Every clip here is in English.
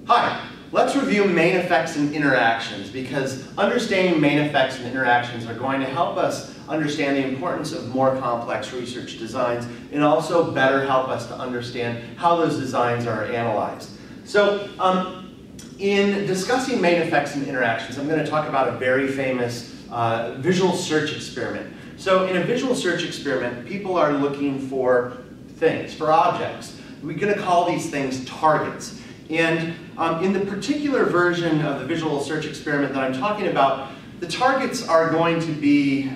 Hi, let's review main effects and interactions, because understanding main effects and interactions are going to help us understand the importance of more complex research designs and also better help us to understand how those designs are analyzed. So in discussing main effects and interactions, I'm going to talk about a very famous visual search experiment. So in a visual search experiment, people are looking for things, for objects. We're going to call these things targets. And in the particular version of the visual search experiment that I'm talking about, the targets are going to be...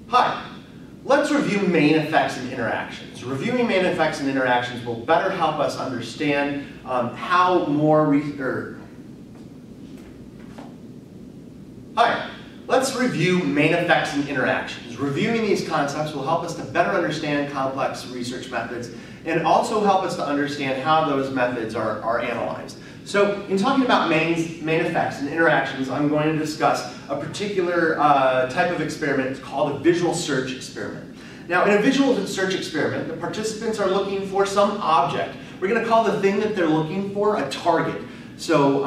Hi, let's review main effects and interactions. Reviewing main effects and interactions will better help us understand how more Hi, let's review main effects and interactions. Reviewing these concepts will help us to better understand complex research methods and also help us to understand how those methods are analyzed. So in talking about main effects and interactions, I'm going to discuss a particular type of experiment called a visual search experiment. Now in a visual search experiment, the participants are looking for some object. We're going to call the thing that they're looking for a target. So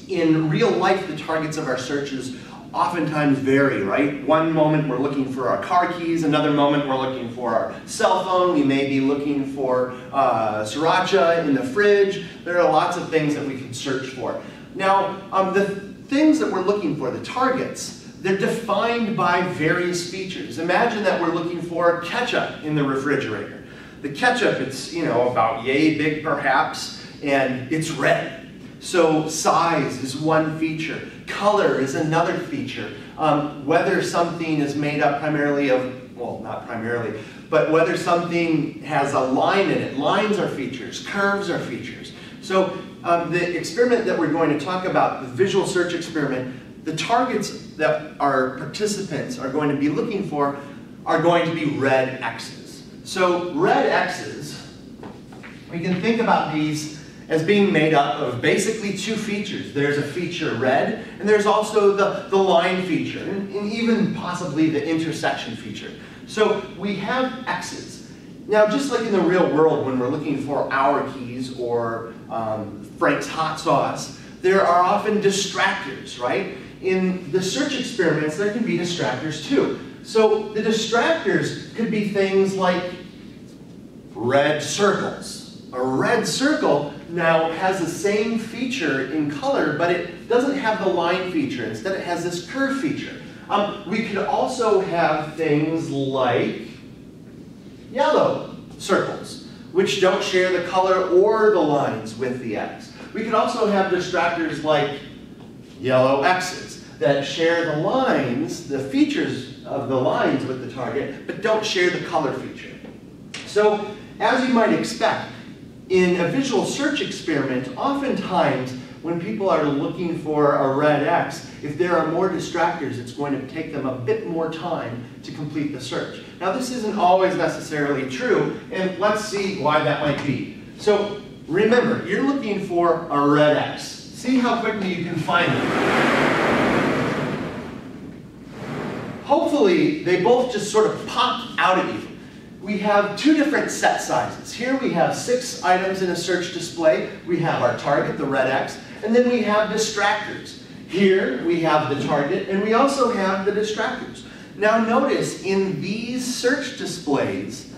in real life, the targets of our searches oftentimes vary, right? One moment we're looking for our car keys, another moment we're looking for our cell phone, we may be looking for sriracha in the fridge. There are lots of things that we can search for. Now, the things that we're looking for, the targets, they're defined by various features. Imagine that we're looking for ketchup in the refrigerator. The ketchup, it's, about yay big perhaps, and it's red. So size is one feature. Color is another feature. Whether something is made up primarily of, well, not primarily, but whether something has a line in it. Lines are features. Curves are features. So the experiment that we're going to talk about, the visual search experiment, the targets that our participants are going to be looking for are going to be red X's. So red X's, we can think about these as being made up of basically two features. There's a feature red, and there's also the line feature, and even possibly the intersection feature. So we have X's. Now, just like in the real world when we're looking for our keys or Frank's hot sauce, there are often distractors, right? In the search experiments, there can be distractors too. So the distractors could be things like red circles. A red circle now has the same feature in color, but it doesn't have the line feature. Instead, it has this curve feature. We could also have things like yellow circles, which don't share the color or the lines with the X. We could also have distractors like yellow X's that share the lines, the features of the lines with the target, but don't share the color feature. So, as you might expect, in a visual search experiment, oftentimes when people are looking for a red X, if there are more distractors, it's going to take them a bit more time to complete the search. Now this isn't always necessarily true, and let's see why that might be. So remember, you're looking for a red X. See how quickly you can find them. Hopefully, they both just sort of pop out at you. We have two different set sizes. Here we have 6 items in a search display. We have our target, the red X, and then we have distractors. Here we have the target, and we also have the distractors. Now notice, in these search displays,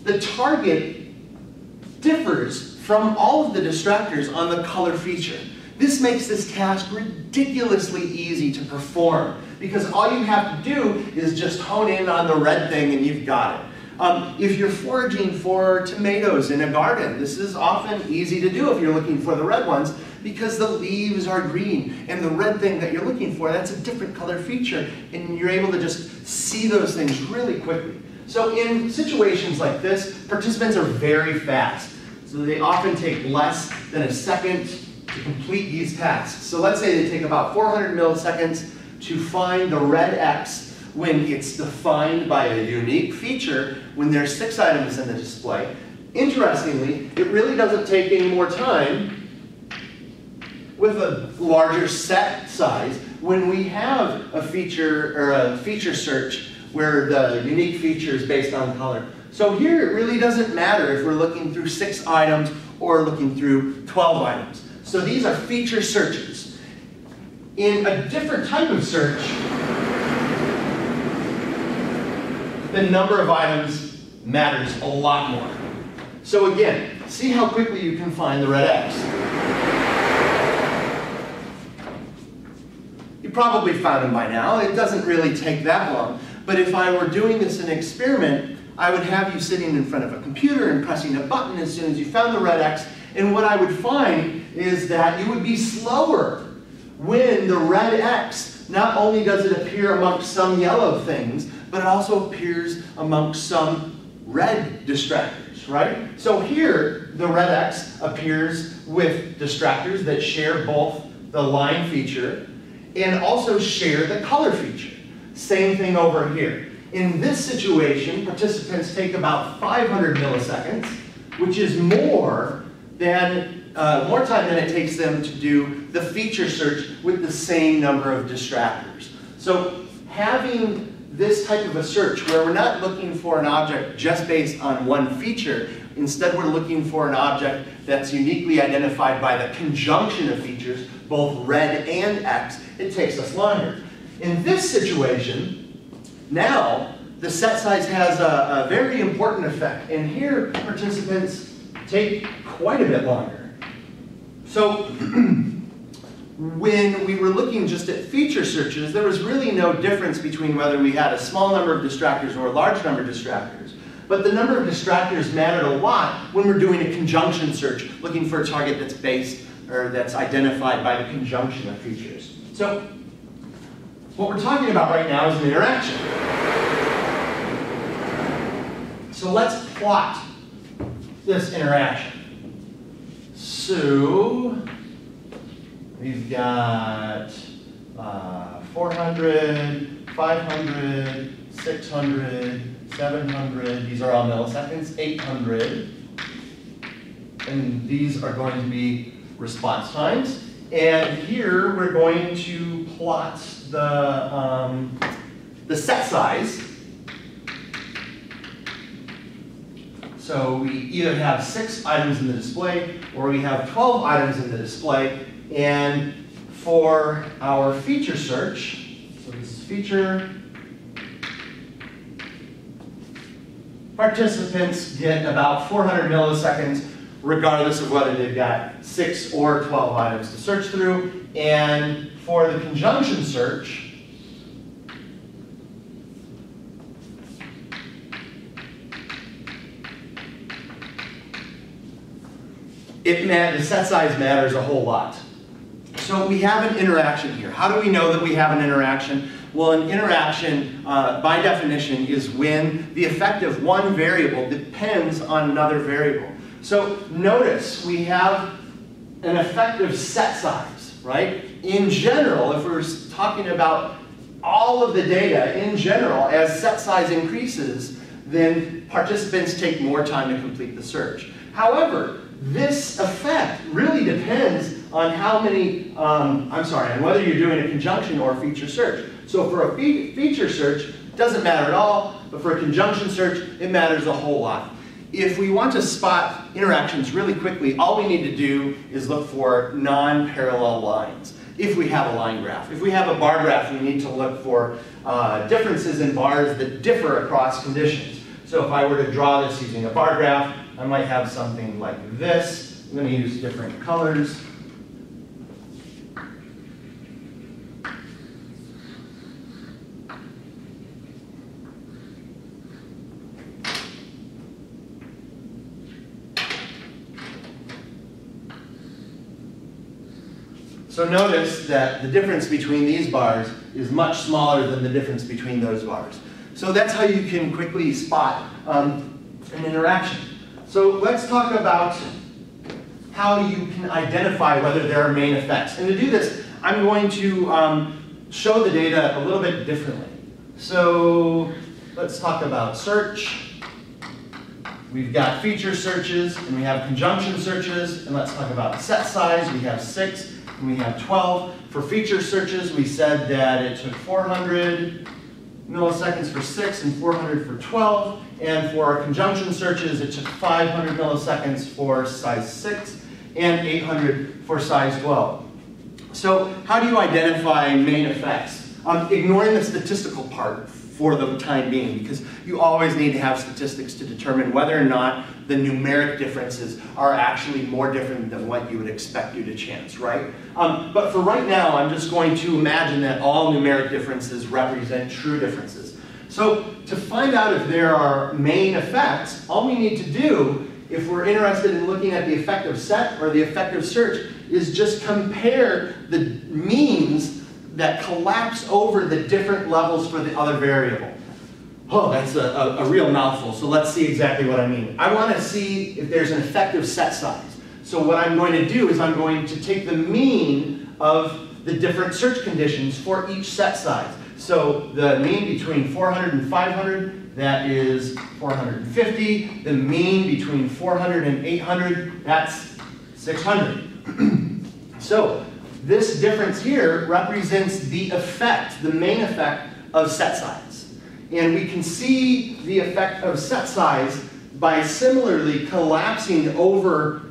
the target differs from all of the distractors on the color feature. This makes this task ridiculously easy to perform, because all you have to do is just hone in on the red thing and you've got it. If you're foraging for tomatoes in a garden, this is often easy to do if you're looking for the red ones, because the leaves are green, and the red thing that you're looking for, that's a different color feature, and you're able to just see those things really quickly. So in situations like this, participants are very fast. So they often take less than a second to complete these tasks. So let's say they take about 400 milliseconds to find the red X when it's defined by a unique feature when there's 6 items in the display. Interestingly, it really doesn't take any more time with a larger set size when we have a feature or a feature search where the unique feature is based on color. So here it really doesn't matter if we're looking through 6 items or looking through 12 items. So these are feature searches. In a different type of search, the number of items matters a lot more. So again, see how quickly you can find the red X. You probably found them by now. It doesn't really take that long. But if I were doing this in an experiment, I would have you sitting in front of a computer and pressing a button as soon as you found the red X. And what I would find is that you would be slower when the red X, not only does it appear amongst some yellow things, but it also appears amongst some red distractors, right? So here, the red X appears with distractors that share both the line feature and also share the color feature. Same thing over here. In this situation, participants take about 500 milliseconds, which is more time than it takes them to do the feature search with the same number of distractors. So having this type of a search where we're not looking for an object just based on one feature, instead we're looking for an object that's uniquely identified by the conjunction of features, both red and X, it takes us longer. In this situation, now the set size has a very important effect, and here participants take quite a bit longer. So when we were looking just at feature searches, there was really no difference between whether we had a small number of distractors or a large number of distractors. But the number of distractors mattered a lot when we're doing a conjunction search, looking for a target that's based or that's identified by the conjunction of features. So what we're talking about right now is an interaction. So let's plot this interaction. So we've got 400, 500, 600, 700, these are all milliseconds, 800, and these are going to be response times. And here we're going to plot the set size. So we either have 6 items in the display or we have 12 items in the display. And for our feature search, so this is feature, participants get about 400 milliseconds regardless of whether they've got 6 or 12 items to search through. And for the conjunction search, the set size matters a whole lot. So we have an interaction here. How do we know that we have an interaction? Well, an interaction, by definition, is when the effect of one variable depends on another variable. So notice we have an effective set size, right? In general, if we're talking about all of the data, in general, as set size increases, then participants take more time to complete the search. However, this effect really depends on how many, on whether you're doing a conjunction or a feature search. So for a feature search, it doesn't matter at all, but for a conjunction search, it matters a whole lot. If we want to spot interactions really quickly, all we need to do is look for non-parallel lines, if we have a line graph. If we have a bar graph, we need to look for differences in bars that differ across conditions. So if I were to draw this using a bar graph, I might have something like this. I'm going to use different colors. So notice that the difference between these bars is much smaller than the difference between those bars. So that's how you can quickly spot an interaction. So let's talk about how you can identify whether there are main effects. And to do this, I'm going to show the data a little bit differently. So let's talk about search. We've got feature searches, and we have conjunction searches. And let's talk about set size. We have 6, and we have 12. For feature searches, we said that it took 400 milliseconds for 6 and 400 for 12. And for our conjunction searches, it took 500 milliseconds for size 6 and 800 for size 12. So how do you identify main effects? Ignoring the statistical part for the time being, because you always need to have statistics to determine whether or not the numeric differences are actually more different than what you would expect due to chance, right? But for right now, I'm just going to imagine that all numeric differences represent true differences. So to find out if there are main effects, all we need to do, if we're interested in looking at the effective set or the effective search, is just compare the means that collapse over the different levels for the other variable. Oh, that's a real mouthful, so let's see exactly what I mean. I want to see if there's an effective set size. So what I'm going to do is I'm going to take the mean of the different search conditions for each set size. So the mean between 400 and 500, that is 450. The mean between 400 and 800, that's 600. So this difference here represents the effect, the main effect of set size. And we can see the effect of set size by similarly collapsing over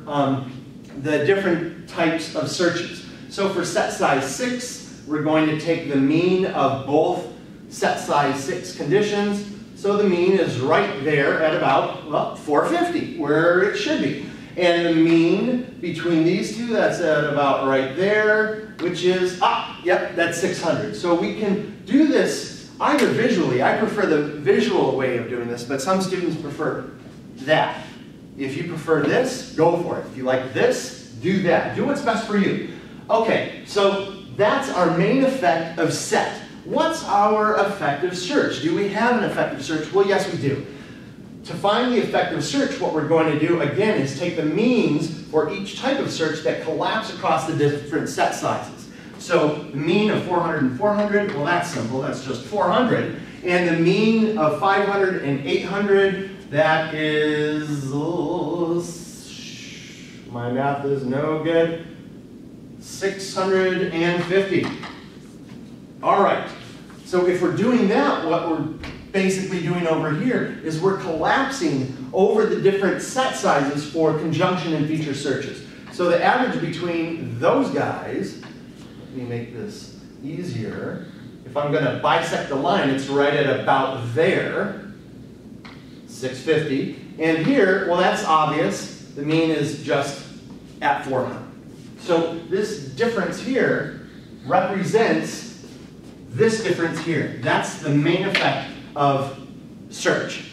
the different types of searches. So for set size 6, we're going to take the mean of both set size 6 conditions. So the mean is right there at about, well, 450, where it should be. And the mean between these two, that's at about right there, which is, yep, that's 600. So we can do this either visually. I prefer the visual way of doing this, but some students prefer that. If you prefer this, go for it. If you like this, do that. Do what's best for you. Okay, so that's our main effect of set. What's our effective search? Do we have an effective search? Well, yes, we do. To find the effective search, what we're going to do, again, is take the means for each type of search that collapse across the different set sizes. So the mean of 400 and 400, well, that's simple. That's just 400. And the mean of 500 and 800, that is, my math is no good, 650. All right. So if we're doing that, what we're basically doing over here is we're collapsing over the different set sizes for conjunction and feature searches. So the average between those guys, let me make this easier. If I'm going to bisect the line, it's right at about there, 650. And here, well, that's obvious. The mean is just at 400. So this difference here represents this difference here. That's the main effect of search.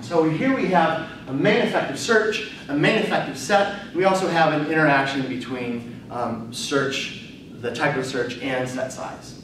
So here we have a main effective search, a main effective set. We also have an interaction between search, the type of search, and set size.